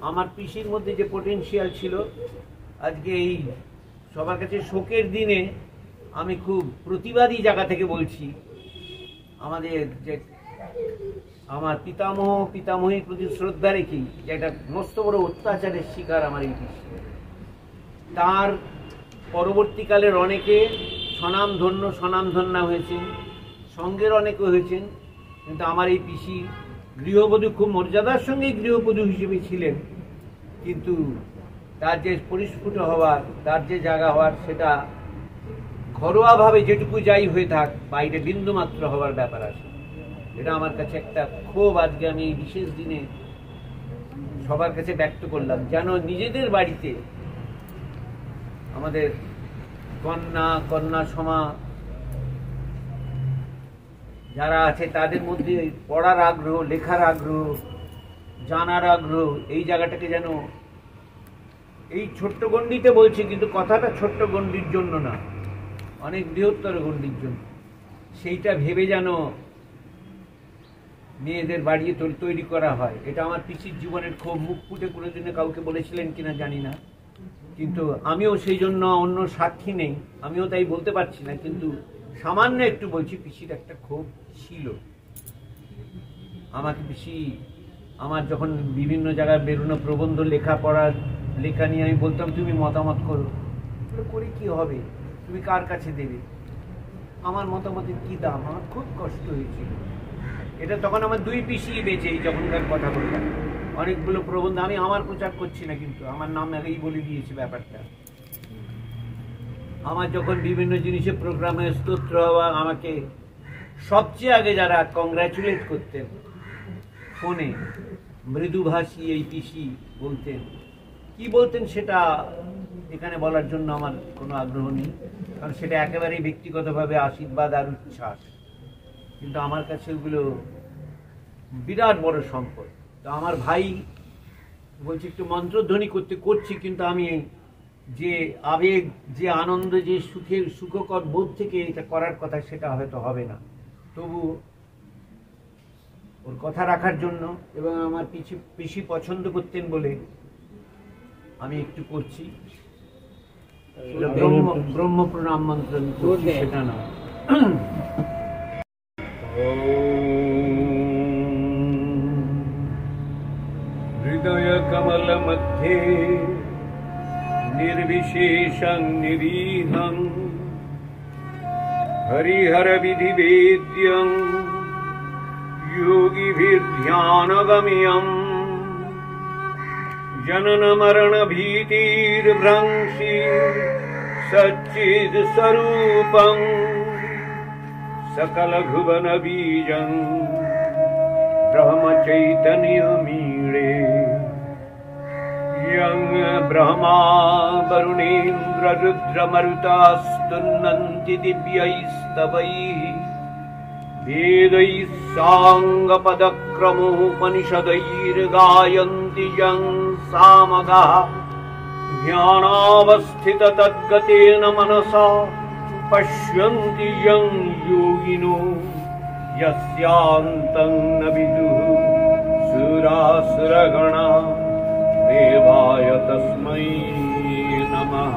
আমার পিসির মধ্যে যে পোটেনশিয়াল ছিল, আজকে এই সবার কাছে শোকের দিনে আমি খুব প্রতিবাদী জায়গা থেকে বলছি, আমাদের যে আমার পিতামহ পিতামহীর প্রতি শ্রদ্ধা রেখি, যে একটা মস্ত বড় অত্যাচারের শিকার আমার এই পিসি। তার পরবর্তীকালের অনেকে স্বনামধন্যা হয়েছেন, সঙ্গের অনেকে হয়েছেন, কিন্তু আমার এই পিসি গৃহবধূ, খুব মর্যাদার সঙ্গে গৃহবধূ হিসেবে ছিলেন, কিন্তু তার যে পরিস্ফুট হওয়ার, তার যে জায়গা হওয়ার, সেটা ঘরোয়াভাবে যেটুকু যাই হয়ে থাক, বাইরে বিন্দুমাত্র হওয়ার ব্যাপার আছে। এটা আমার কাছে একটা ক্ষোভ আজকে আমি এই বিশেষ দিনে সবার কাছে ব্যক্ত করলাম, যেন নিজেদের বাড়িতে আমাদের কন্যা সমা যারা আছে তাদের মধ্যে পড়ার আগ্রহ, লেখার আগ্রহ, জানার আগ্রহ, এই জায়গাটাকে যেন এই ছোট্ট গণ্ডিতে বলছি, কিন্তু কথাটা ছোট্ট গণ্ডির জন্য না, অনেক বৃহত্তর গণ্ডির জন্য, সেইটা ভেবে যেন মেয়েদের বাড়িয়ে তৈরি করা হয়। এটা আমার পিসির জীবনের খুব মুখ ফুটে কোনোদিনে কাউকে বলেছিলেন কিনা জানি না, কিন্তু আমিও সেই জন্য অন্য সাক্ষী নেই, আমিও তাই বলতে পারছি না, কিন্তু সামান্য একটু বলছি, পিসির একটা ক্ষোভ ছিল। আমাকে পিসি, আমার যখন বিভিন্ন জায়গায় বেরোনো প্রবন্ধ লেখা নিয়ে আমি বলতাম, তুমি মতামত করো। করে কি হবে, তুমি কার কাছে দেবে, আমার মতামতের কি দাম? আমার খুব কষ্ট হয়েছিল। এটা তখন আমার দুই পিসি বেঁচে, যখনকার কথা বললাম, অনেকগুলো প্রবন্ধ আমি আমার প্রচার করছি না, কিন্তু আমার নাম আগেই বলে দিয়েছে ব্যাপারটা। আমার যখন বিভিন্ন জিনিসে প্রোগ্রামে স্তোত্র হওয়া, আমাকে সবচেয়ে আগে যারা কংগ্রাচুলেট করতেন ফোনে, মৃদুভাষী এই পিসি বলতেন। কি বলতেন সেটা এখানে বলার জন্য আমার কোনো আগ্রহ নেই, কারণ সেটা একেবারেই ব্যক্তিগতভাবে আশীর্বাদ আর উচ্ছ্বাস, কিন্তু আমার কাছে ওগুলো বিরাট বড় সম্পদ। তো আমার ভাই বলছে একটু মন্ত্রধ্বনি করছি, কিন্তু আমি যে আবেগ, যে আনন্দ, যে সুখকর বোধ থেকে এটা করার কথা, সেটা হয়তো হবে না। তবু ওর কথা রাখার জন্য এবং আমার পিসি পছন্দ করতেন বলে আমি একটু করছি। ব্রহ্ম প্রণাম মন্ত্র করছি, সেটা না। হৃদয় কমল মধ্যে निर्विशेषं निरीहं हरिहर विधि वेद्यं योगिभिर्ध्यानगम्यं जनन मरण भीतिर्भ्रंशि सच्चिद स्वरूपं सकल भुवन बीजं ब्रह्म चैतन्य मीळे यं ब्रह्मा वरुणेन्द्र रुद्रमरुतास्तुन्नन्ति दिव्यैस्तवैः वेदैः साङ्गपदक्रमोपनिषदैर्गायन्ति यं सामगाः ज्ञानावस्थित तद्गतेन मनसा पश्यन्ति यं योगिनो यस्यान्तं न विदुः सुरासुरगणा देवाय तस्मै नमः।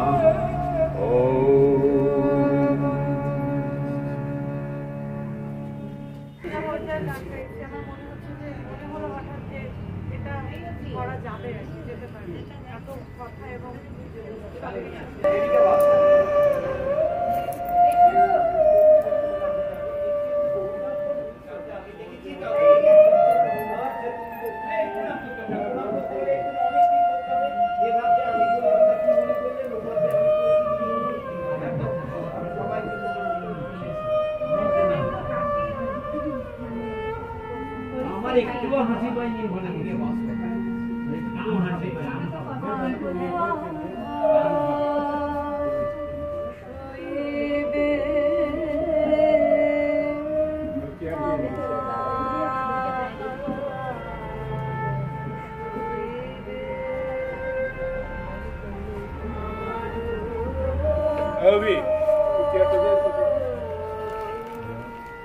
একটু হাসি পাইনি বলে একটু হাসি পাই।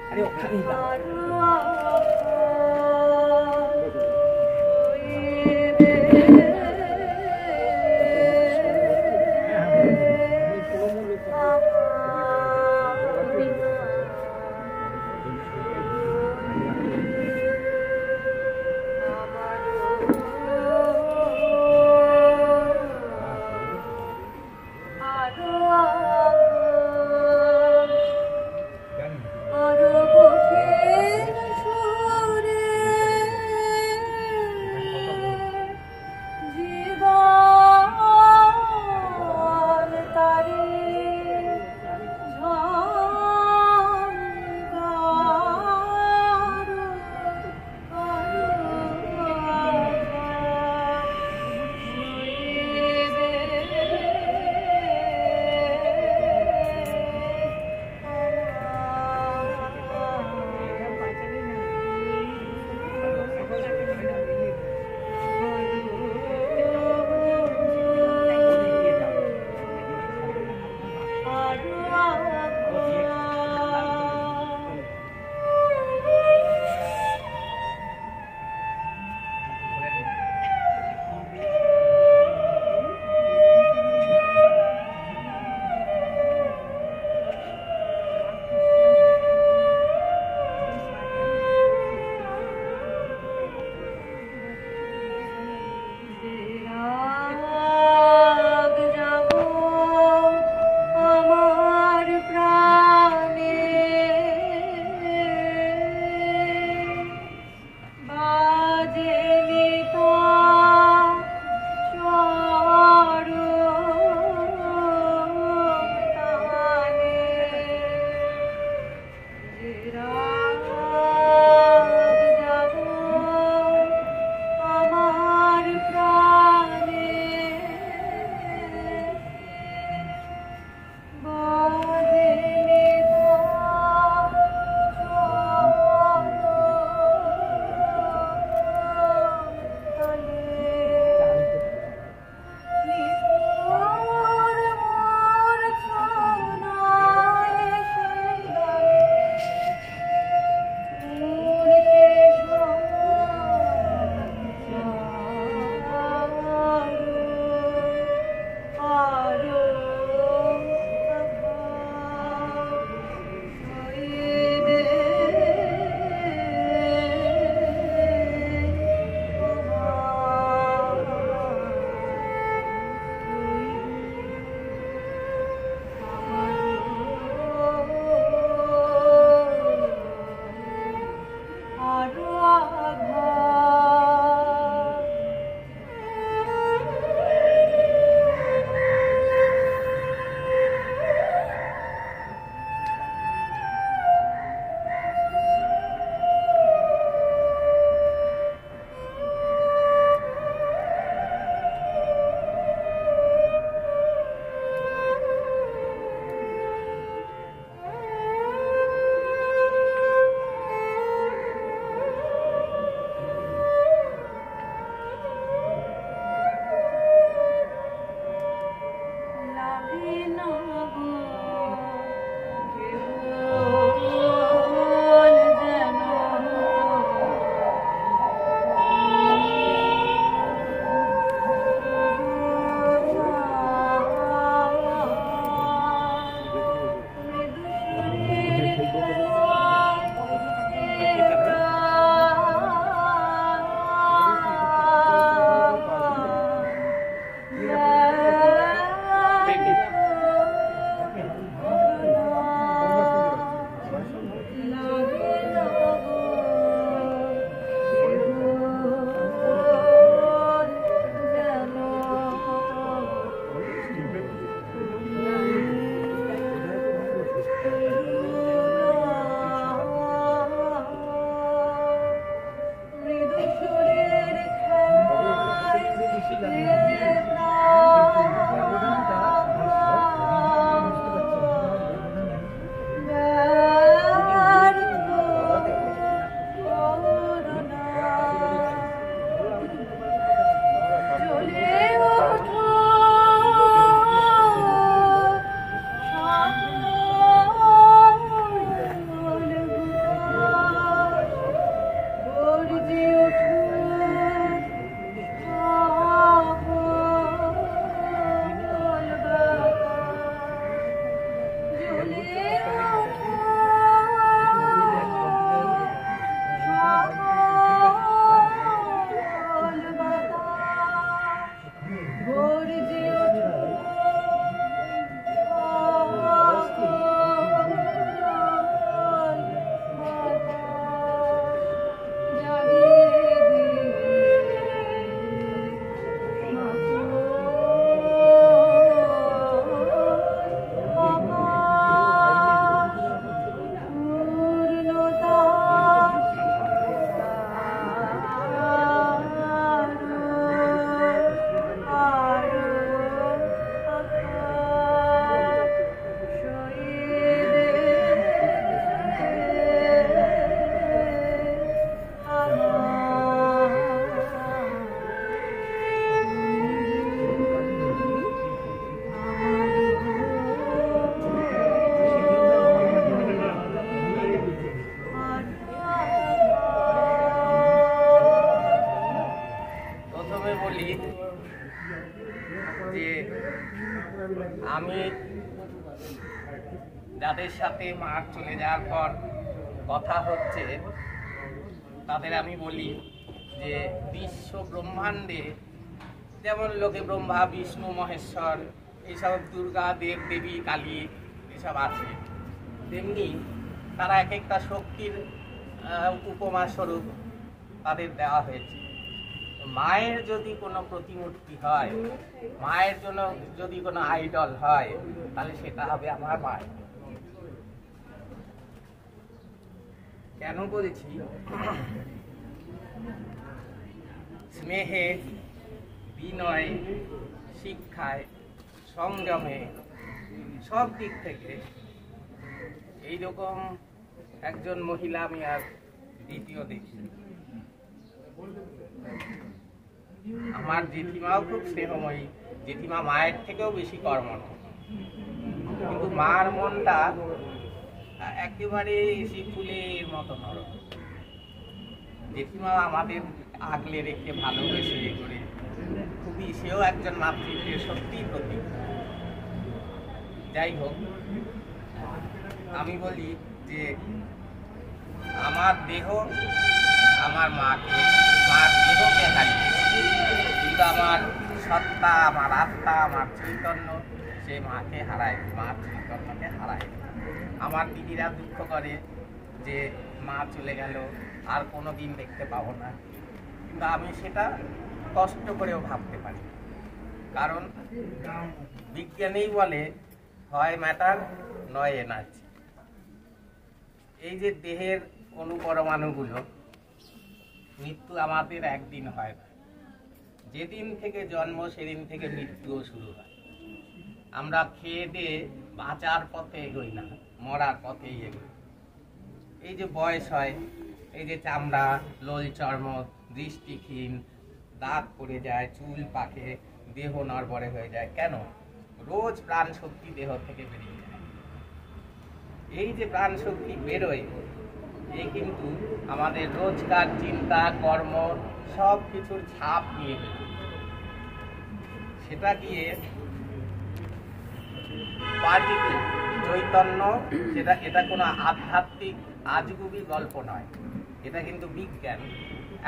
আরে ওখানে আমার প্রাণ আমি যাদের সাথে মার চলে যাওয়ার পর কথা হচ্ছে তাদের আমি বলি যে বিশ্ব ব্রহ্মাণ্ডে যেমন লোকে ব্রহ্মা বিষ্ণু মহেশ্বর এইসব দুর্গা দেব দেবী কালী এসব আছে, তেমনি তারা এক একটা শক্তির উপমা স্বরূপ তাদের দেওয়া হয়েছে। মায়ের যদি কোনো প্রতিমূর্তি হয়, মায়ের জন্য যদি কোনো আইডল হয়, তাহলে সেটা হবে আমার মায়ের। কেন বলছি? স্নেহে, বিনয়, শিক্ষায়, সংযমে, সব দিক থেকে এইরকম একজন মহিলা আমি আর দ্বিতীয় দেখি। আমার জেঠিমাও খুব স্নেহময়ী, জেঠিমা মায়ের থেকেও বেশি কর্মঠ, কিন্তু মার মনটা একেবারে এসে ফুলের মতো নরম। জেঠিমা আমাদের আগলে রেখে ভালোবেসে করে খুবই, সেও একজন মাতৃত্বের সত্যিই প্রতীক। যাই হোক, আমি বলি যে আমার দেহ আমার মার দেহকে হারিয়েছে, কিন্তু আমার সত্তা, আমার আত্মা, আমার চৈতন্য সে মাকে হারায়, মার চৈতন্যকে হারায়। আমার দিদিরা দুঃখ করে যে মা চলে গেল, আর কোনো দিন দেখতে পাবো না, কিন্তু আমি সেটা কষ্ট করেও ভাবতে পারি। কারণ বিজ্ঞানেই বলে হয় ম্যাটার নয় এনার্জি। এই যে দেহের অণুপরমাণুগুলো, মৃত্যু আমাদের একদিন হয় না, যেদিন থেকে জন্ম সেদিন থেকে মৃত্যুও শুরু হয়। আমরা খেয়ে দিয়ে বাঁচার পথে এগোই না, মরার পথেই এগোই। এই যে বয়স হয়, এই যে চামড়া, লোল চর্ম, দৃষ্টিহীন, দাঁত পড়ে যায়, চুল পাকে, দেহ নড়বড়ে হয়ে যায়, কেন? রোজ প্রাণ শক্তি দেহ থেকে বেরিয়ে যায়। এই যে প্রাণ শক্তি বেরোয়, এই কিন্তু আমাদের রোজকার চিন্তা, কর্ম সব কিছুর ছাপ নিয়ে বেরোয়। সেটা গিয়ে পার্টিকুলার চৈতন্য, এটা কোনো আধ্যাত্মিক আজগুবি গল্প নয়, এটা কিন্তু বিজ্ঞান।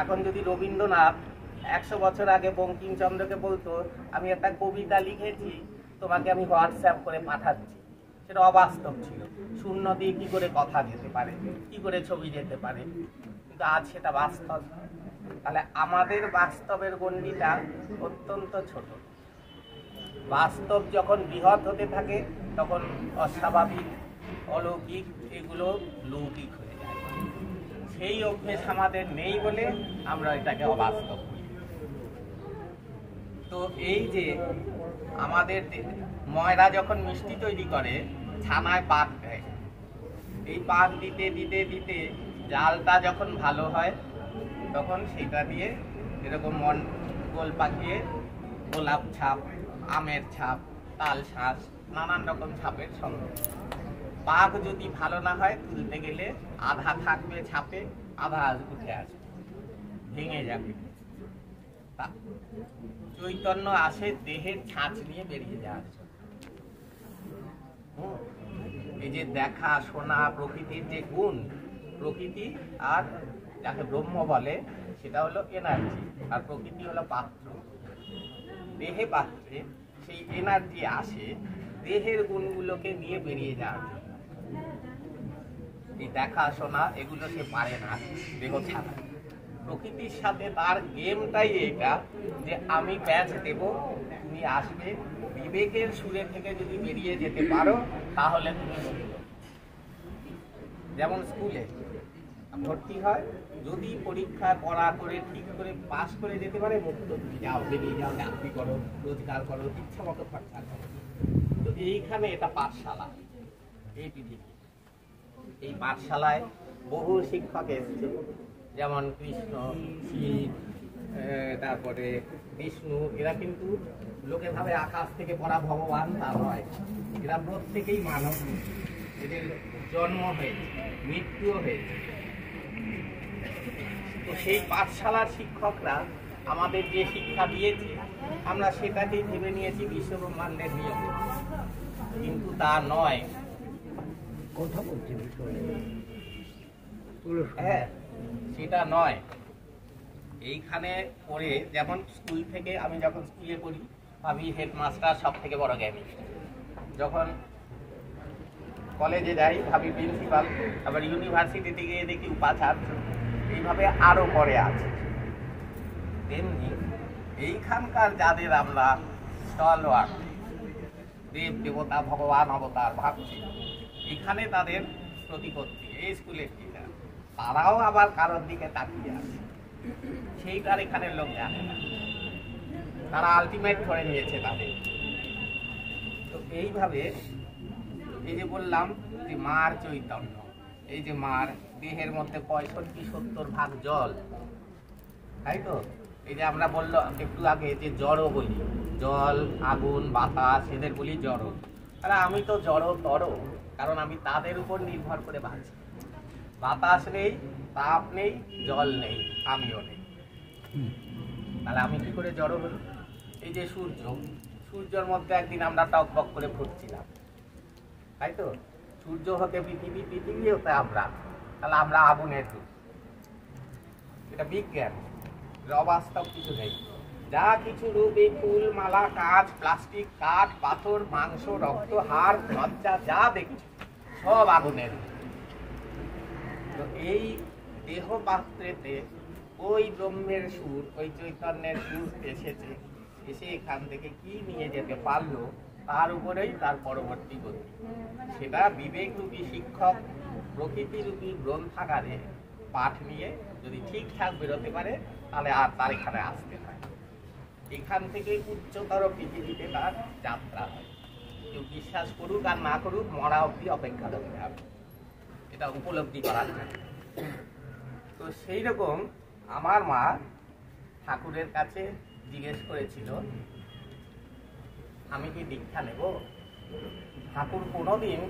এখন যদি রবীন্দ্রনাথ 100 বছর আগে বঙ্কিমচন্দ্রকে বলতো আমি একটা কবিতা লিখেছি, তোমাকে আমি হোয়াটসঅ্যাপ করে পাঠাচ্ছি, সেটা অবাস্তব ছিল। শূন্য দিয়ে কি করে কথা যেতে পারে, কি করে ছবি যেতে পারে? কিন্তু আজ সেটা বাস্তব। তাহলে আমাদের বাস্তবের গণ্ডিটা অত্যন্ত ছোট। বাস্তব যখন বৃহৎ হতে থাকে, তখন অস্বাভাবিক, অলৌকিক এগুলো লৌকিক হয়ে যায়। সেই অভ্যেস আমাদের নেই বলে আমরা এটাকে অবাস্তব বলি। তো এই যে আমাদের ময়রা যখন মিষ্টি তৈরি করে, ছানায় পাক দেয়, এই পাক দিতে দিতে দিতে জালটা যখন ভালো হয়, তখন সেটা দিয়ে এরকম মন গোল পাকিয়ে গোলাপ ছাপ, আমের ছাপ, তাল শাঁস, নানান রকম ছাপের সঙ্গে। পাক যদি ভালো না হয়, তুলতে গেলে আধা থাকবে ছাপে, আধা উঠে আসবে, ভেঙে যাবে। চৈতন্য আসে দেহের ছাঁচ নিয়ে বেরিয়ে যাওয়ার জন্য। এই যে দেখা শোনা প্রকৃতির যে গুণ, প্রকৃতি আর যাকে ব্রহ্ম বলে সেটা হলো এনার্জি, আর প্রকৃতি হলো পাত্র। দেহে পাত্রে সেই এনার্জি আসে দেহের গুণগুলোকে নিয়ে বেরিয়ে যাওয়ার জন্য। এই দেখা শোনা এগুলো সে পারে না দেহ ছাড়া। প্রকৃতির সাথে তার গেমটাই এটা যে আমি প্যাচ দেব, তুমি আসবে, বিবেকের সুরে থেকে যদি বেরিয়ে যেতে পারো তাহলে তুমি যেমন স্কুলে ভর্তি হয়, যদি পরীক্ষা করা করে ঠিক করে পাস করে যেতে পারে, মুক্ত তুমি যাও, বেরিয়ে যাও, চাকরি করো, রোজগার করো, ইচ্ছা মতো খরচা করো। তো এইখানে এটা পাঠশালা, এই পৃথিবী। এই পাঠশালায় বহু শিক্ষক এসছে, যেমন কৃষ্ণ, শিব, তারপরে বিষ্ণু। এরা কিন্তু লোকে ভাবে আকাশ থেকে পড়া ভগবান, তা নয়। এরা প্রত্যেকেই মানব, এদের জন্ম হয়েছে, মৃত্যুও হয়েছে। তো সেই পাঠশালার শিক্ষকরা আমাদের যে শিক্ষা দিয়েছে আমরা সেটাকেই ভেবে নিয়েছি বিশ্বব্রহ্মাণ্ডের নিয়ম, কিন্তু তা নয়। কথা বলছি হ্যাঁ, সেটা নয়। এইখানে পড়ে, যেমন স্কুল থেকে, আমি যখন স্কুলে পড়ি আমি হেডমাস্টার সব থেকে বড় জ্ঞানী, যখন কলেজে যাই ভাবি প্রিন্সিপাল, আবার ইউনিভার্সিটিতে গিয়ে দেখি উপাচার্য, এইভাবে আরো পরে আছে। তেমনি এইখানকার যাদের আমরা স্টলওয়ার্ড, দেব দেবতা ভগবান অবতার ভাবছি, এখানে তাদের প্রতিপত্তি, এই স্কুলের টিচার, তারাও আবার কারোর দিকে তাকিয়ে আছে, সেইটার এখানের লোক জানে না, তারা আলটিমেট ধরে নিয়েছে তাদের। তো এইভাবে এই যে বললাম যে মার চৈতন্য, এই যে মার দেহের মধ্যে 65-70 ভাগ জল, তাই তো? এই যে আমরা বললাম একটু আগে যে জড় বলি, জল, আগুন, বাতাস, এদের বলি জড়। তাহলে আমি তো জড় তর, কারণ আমি তাদের উপর নির্ভর করে বাঁচি। বাতাস নেই, তাপ নেই, জল নেই, আমিও নেই, তাহলে আমি কি করে জড় হল? এই যে সূর্য, সূর্যের মধ্যে একদিন আমরা টকবক করে ফুটছিলাম, তাই তো? সূর্য হতে পৃথিবী, পৃথিবী হতে আমরা, তাহলে আমরা আগুনের রূপ। এটা বিজ্ঞান, অবাস্তব কিছু নেই। যা কিছু রূপ, এই ফুল, মালা, কাঁচ, প্লাস্টিক, কাঠ, পাথর, মাংস, রক্ত, হাড়, মজ্জা, যা দেখছি সব আগুনের রূপ। তো এই দেহ পাত্রেতে ওই ব্রহ্মের সুর, ওই চৈতন্যের সুর এসেছে, এসে এখান থেকে কি নিয়ে যেতে পারলো তার উপরেই তার পরবর্তী গতি। সেটা বিবেকরূপী শিক্ষক প্রকৃতিরূপী গ্রন্থাগারে পাঠ নিয়ে যদি ঠিকঠাক বেরোতে পারে তাহলে আর তার এখানে আসতে হয়। এখান থেকে উচ্চতর পৃথিবীতে তার যাত্রা হয়। কেউ বিশ্বাস করুক আর না করুক, মরা অবধি অপেক্ষা করতে হবে, এটা উপলব্ধি করার জন্য। তো সেই রকম আমার মা ঠাকুরের কাছে জিজ্ঞেস করেছিল, আমি কি দীক্ষা নেব? ঠাকুর কোনোদিন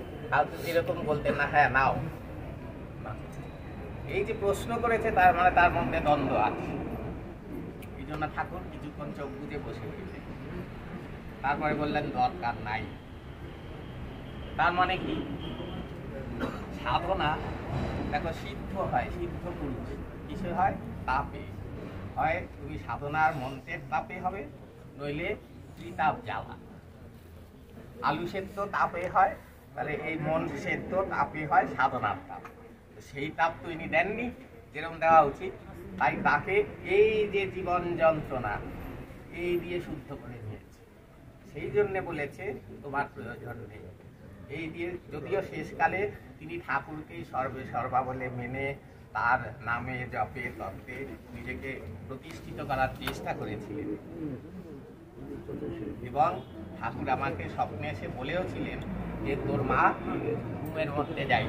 এরকম বলতেন না, হ্যাঁ নাও। এই যে প্রশ্ন করেছে, তার মানে তার মধ্যে দ্বন্দ্ব আছে। এই জন্য ঠাকুর কিছুক্ষণ চোখ বুজে বসে রয়েছে, তারপরে বললেন দরকার নাই। তার মানে কি? সাধনা দেখো সিদ্ধ হয়, সিদ্ধ পুরুষ কিসে হয়? তাপে হয়। তুমি সাধনার মন্ত্রের তাপে হবে, নইলে ত্রিতাপ জ্বালা। আলু সেদ্ধ তাপে হয়, তাহলে এই মন সেদ্ধ তাপে হয় সাধনার তাপ। সেই তাপ তো ইনি দেননি, যেরকম দেওয়া উচিত। তাই তাকে এই যে জীবন যন্ত্রণা এই দিয়ে শুদ্ধ করে নিয়েছে। সেই জন্যে বলেছে তোমার প্রয়োজন নেই। এই দিয়ে, যদিও শেষকালে তিনি ঠাকুরকেই সর্বে সর্বা বলে মেনে তার নামে জপে তত্ত্বে নিজেকে প্রতিষ্ঠিত করার চেষ্টা করেছিলেন। এবং ঠাকুর আমাকে স্বপ্নে এসে বলেও ছিলেন যে তোর মা ঘুমের মধ্যে যাই,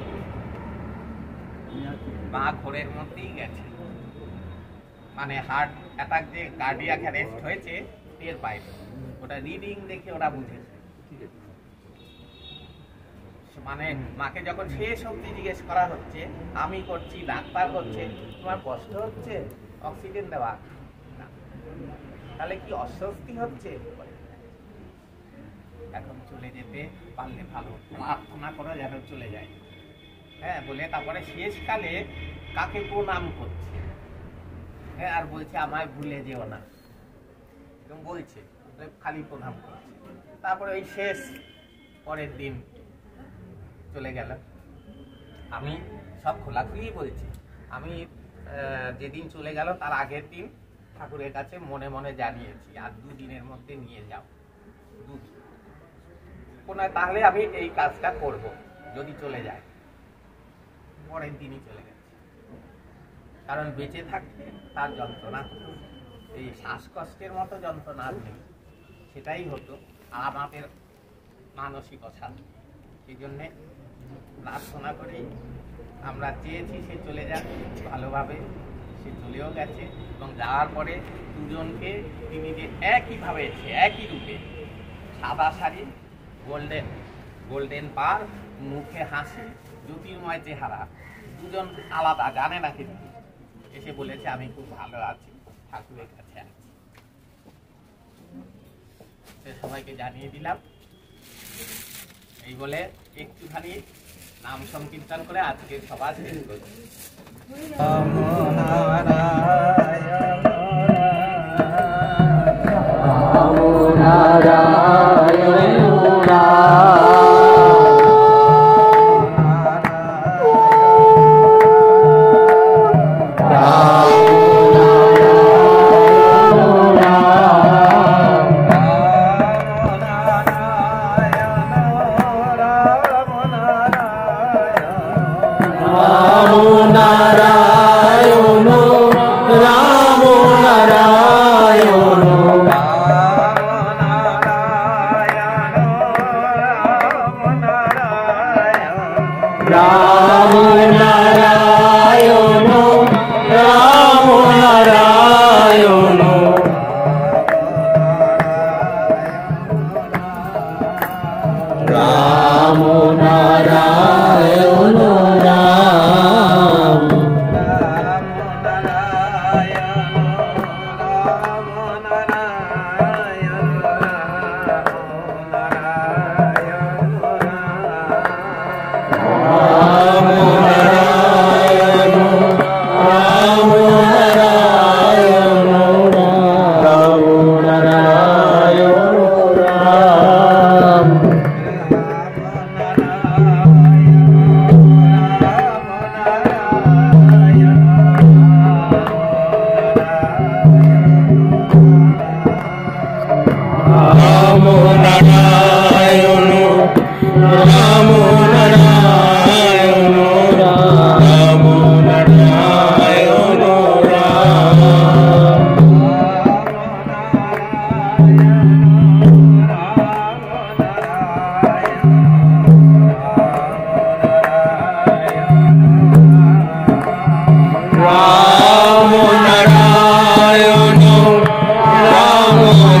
মা ঘোরের মধ্যেই গেছে। মানে হার্ট অ্যাটাক যে কার্ডিয়াক অ্যারেস্ট হয়েছে টের পাইনি, ওটা রিডিং দেখে ওরা বুঝেছে। মানে মাকে যখন শেষ অবধি জিজ্ঞেস করা হচ্ছে, আমি করছি, ডাক্তার করছে, তোমার কষ্ট হচ্ছে অক্সিজেন দেওয়া, তাহলে কি অস্বস্তি হচ্ছে? এখন চলে যেতে পারলে ভালো, প্রার্থনা করা যেন চলে যায়। হ্যাঁ বলে তারপরে শেষকালে কাকে প্রণাম করছে, হ্যাঁ আর বলছে আমায় ভুলে যেও না, এরকম বলছে, খালি প্রণাম করছে। তারপরে ওই শেষ পরের দিন চলে গেল। আমি সব খোলাখুলি বলছি, আমি যেদিন চলে গেল তার আগের দিন ঠাকুরের কাছে মনে মনে জানিয়েছি আর 2 দিনের মধ্যে নিয়ে যাও, 2 দিন তাহলে আমি এই কাজটা করব যদি চলে যায়। পরের দিনই চলে গেছে, কারণ বেঁচে থাকতে তার যন্ত্রণা হতো, এই শ্বাসকষ্টের মতো যন্ত্রণা নেই, সেটাই হতো আমাদের মানসিকতা। সেই জন্যে প্রার্থনা করি, আমরা চেয়েছি সে চলে যাক ভালোভাবে, সে চলেও গেছে। এবং যাওয়ার পরে দুজনকে তিনি যে একইভাবে একই রূপে সাদা শাড়ি, গোল্ডেন পার, মুখে হাসি, জ্যোতির্ময় চেহারা, দুজন আলাদা, জানে না কিন্তু এসে বলেছে আমি খুব ভালো আছি, ঠাকুরের কাছে আছি। সে সবাইকে জানিয়ে দিলাম। এই বলে একটুখানি নাম সংকীর্তন করে আজকের সভা শেষ করছি। রাম নারায়ণ রাম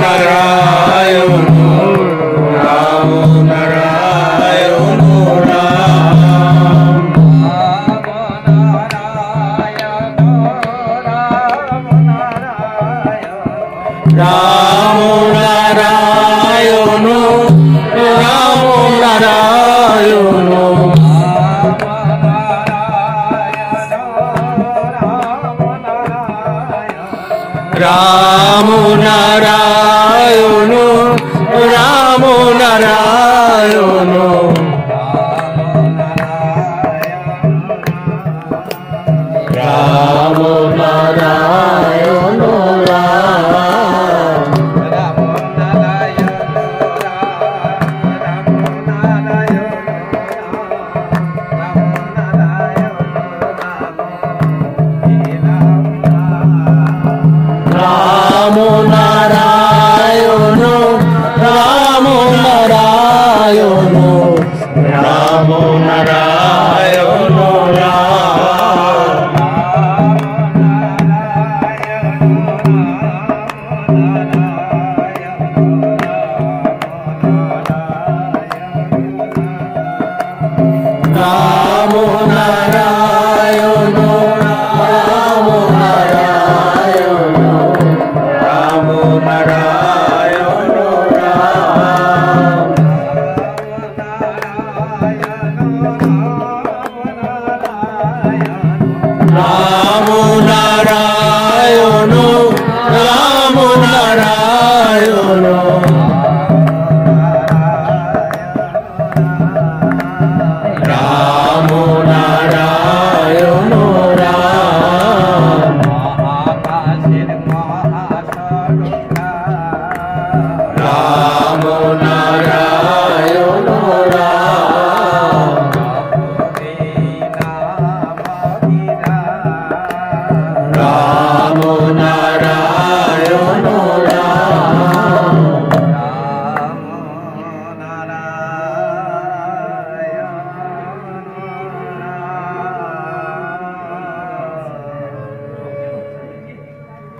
নারায়ণ রাম নারায়ণ রাম নারায়ণ রাম নারায়ণ রাম নারায়ণ রাম নারায়ণ